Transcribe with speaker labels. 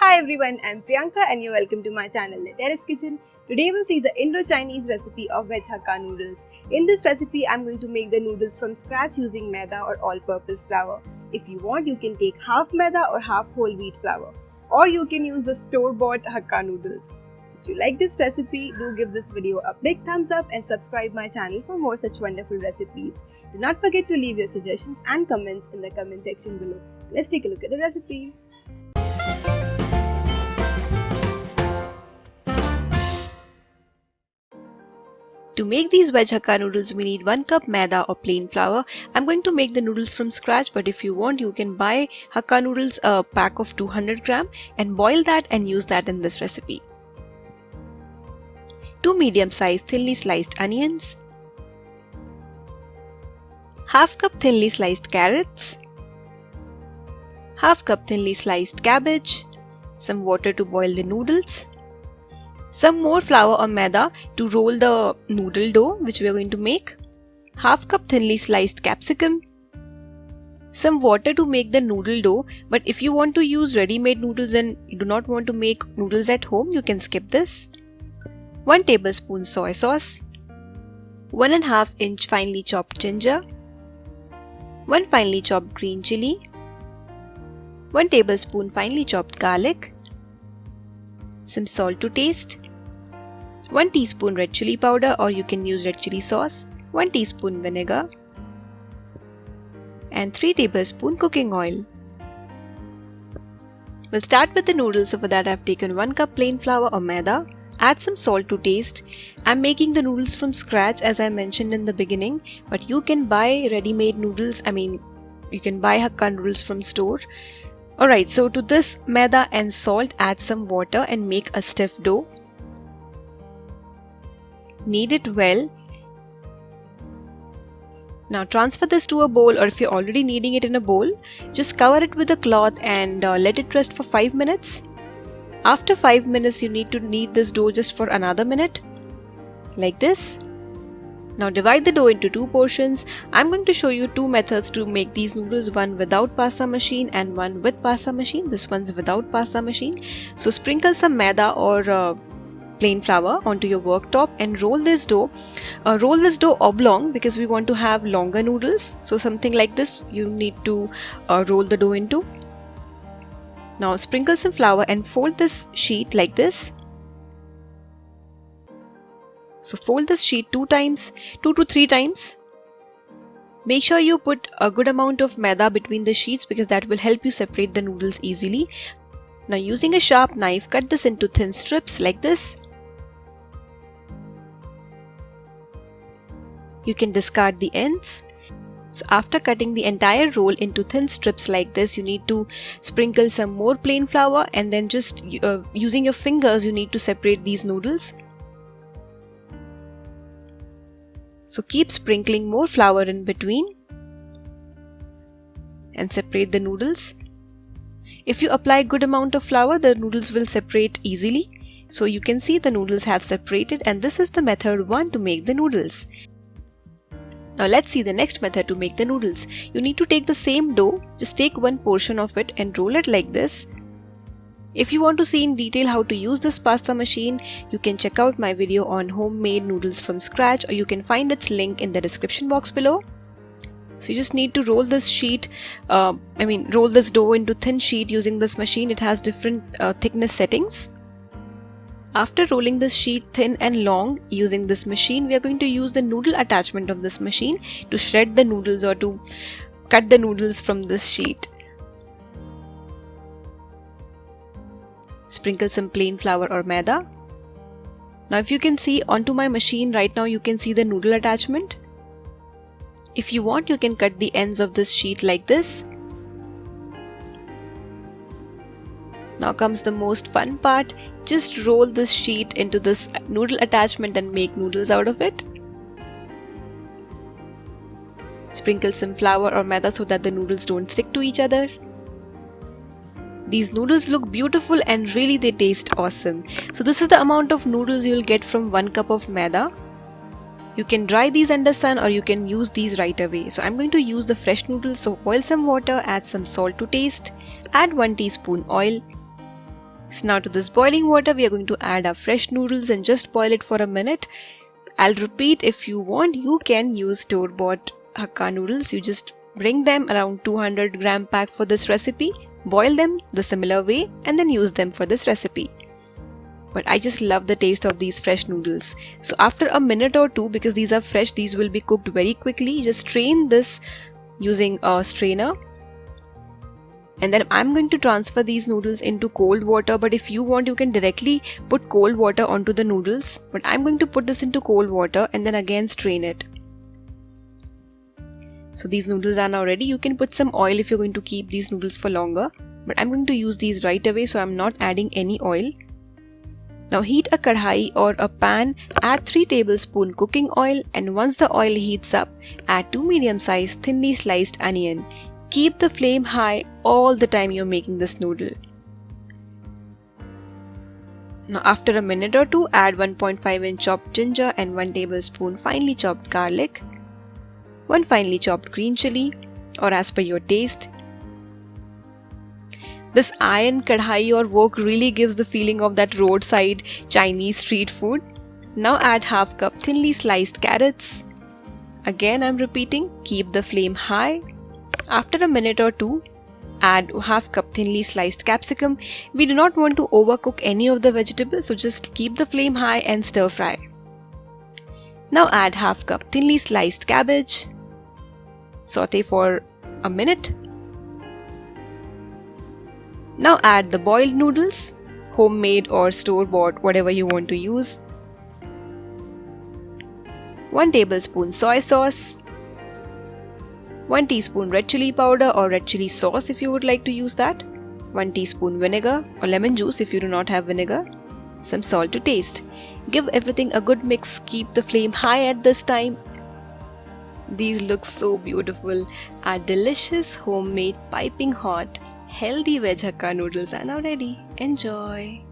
Speaker 1: Hi everyone, I'm Priyanka and you're welcome to my channel, The Terrace Kitchen. Today we'll see the Indo-Chinese recipe of veg Hakka noodles. In this recipe, I'm going to make the noodles from scratch using maida or all-purpose flour. If you want, you can take half maida or half whole wheat flour. Or you can use the store-bought Hakka noodles. If you like this recipe, do give this video a big thumbs up and subscribe my channel for more such wonderful recipes. Do not forget to leave your suggestions and comments in the comment section below. Let's take a look at the recipe. To make these veg Hakka noodles, we need 1 cup maida or plain flour. I'm going to make the noodles from scratch, but if you want, you can buy Hakka noodles, a pack of 200 gram, and boil that and use that in this recipe. 2 medium-sized thinly sliced onions, half cup thinly sliced carrots, half cup thinly sliced cabbage, some water to boil the noodles, some more flour or maida to roll the noodle dough which we are going to make, half cup thinly sliced capsicum, some water to make the noodle dough, but if you want to use ready-made noodles and you do not want to make noodles at home, you can skip this, 1 tablespoon soy sauce, 1.5 inch finely chopped ginger, 1 finely chopped green chili, 1 tablespoon finely chopped garlic, some salt to taste, 1 teaspoon red chili powder or you can use red chili sauce, 1 teaspoon vinegar, and 3 tablespoon cooking oil. We'll start with the noodles, so for that I've taken 1 cup plain flour or maida, add some salt to taste. I'm making the noodles from scratch as I mentioned in the beginning, but you can buy ready-made noodles, you can buy Hakka noodles from store. Alright, so to this maida and salt, add some water and make a stiff dough. Knead it well. Now transfer this to a bowl, or if you're already kneading it in a bowl, just cover it with a cloth and let it rest for 5 minutes. After 5 minutes, you need to knead this dough just for another minute, like this. Now divide the dough into 2 portions. I'm going to show you 2 methods to make these noodles, one without pasta machine and one with pasta machine. This one's without pasta machine. So sprinkle some maida or plain flour onto your worktop and roll this dough. Roll this dough oblong because we want to have longer noodles. So something like this you need to roll the dough into. Now sprinkle some flour and fold this sheet like this. So fold this sheet 2 to 3 times. Make sure you put a good amount of maida between the sheets because that will help you separate the noodles easily. Now using a sharp knife, cut this into thin strips like this. You can discard the ends. So after cutting the entire roll into thin strips like this, you need to sprinkle some more plain flour and then just using your fingers you need to separate these noodles. So keep sprinkling more flour in between and separate the noodles. If you apply good amount of flour, the noodles will separate easily. So you can see the noodles have separated, and this is the method 1 to make the noodles. Now let's see the next method to make the noodles. You need to take the same dough, just take 1 portion of it and roll it like this. If you want to see in detail how to use this pasta machine, you can check out my video on homemade noodles from scratch, or you can find its link in the description box below. So you just need to roll this sheet, roll this dough into thin sheet using this machine. It has different thickness settings. After rolling this sheet thin and long using this machine, we are going to use the noodle attachment of this machine to shred the noodles or to cut the noodles from this sheet. Sprinkle some plain flour or maida. Now if you can see onto my machine right now, you can see the noodle attachment. If you want, you can cut the ends of this sheet like this. Now comes the most fun part. Just roll this sheet into this noodle attachment and make noodles out of it. Sprinkle some flour or maida so that the noodles don't stick to each other. These noodles look beautiful and really they taste awesome. So this is the amount of noodles you'll get from 1 cup of maida. You can dry these under sun or you can use these right away. So I'm going to use the fresh noodles. So boil some water, add some salt to taste, add 1 teaspoon oil, So now to this boiling water, we are going to add our fresh noodles and just boil it for a minute. I'll repeat, if you want, you can use store-bought Hakka noodles. You just bring them around 200-gram pack for this recipe, boil them the similar way, and then use them for this recipe. But I just love the taste of these fresh noodles. So after a minute or two, because these are fresh, these will be cooked very quickly. Just strain this using a strainer. And then I'm going to transfer these noodles into cold water, but if you want, you can directly put cold water onto the noodles. But I'm going to put this into cold water and then again strain it. So these noodles are now ready. You can put some oil if you're going to keep these noodles for longer. But I'm going to use these right away, so I'm not adding any oil. Now heat a kadhai or a pan, add 3 tablespoons cooking oil, and once the oil heats up, add 2 medium-sized thinly sliced onion. Keep the flame high all the time you're making this noodle. Now after a minute or two, add 1.5-inch chopped ginger and 1 tablespoon finely chopped garlic, 1 finely chopped green chili, or as per your taste. This iron kadhai or wok really gives the feeling of that roadside Chinese street food. Now add half cup thinly sliced carrots. Again I'm repeating, keep the flame high. After a minute or two, add half cup thinly sliced capsicum. We do not want to overcook any of the vegetables, so just keep the flame high and stir fry. Now add half cup thinly sliced cabbage. Saute for a minute. Now add the boiled noodles, homemade or store-bought, whatever you want to use. 1 tablespoon soy sauce. 1 teaspoon red chili powder or red chili sauce if you would like to use that. 1 teaspoon vinegar or lemon juice if you do not have vinegar. Some salt to taste. Give everything a good mix. Keep the flame high at this time. These look so beautiful. Our delicious homemade piping hot healthy veg Hakka noodles are now ready. Enjoy!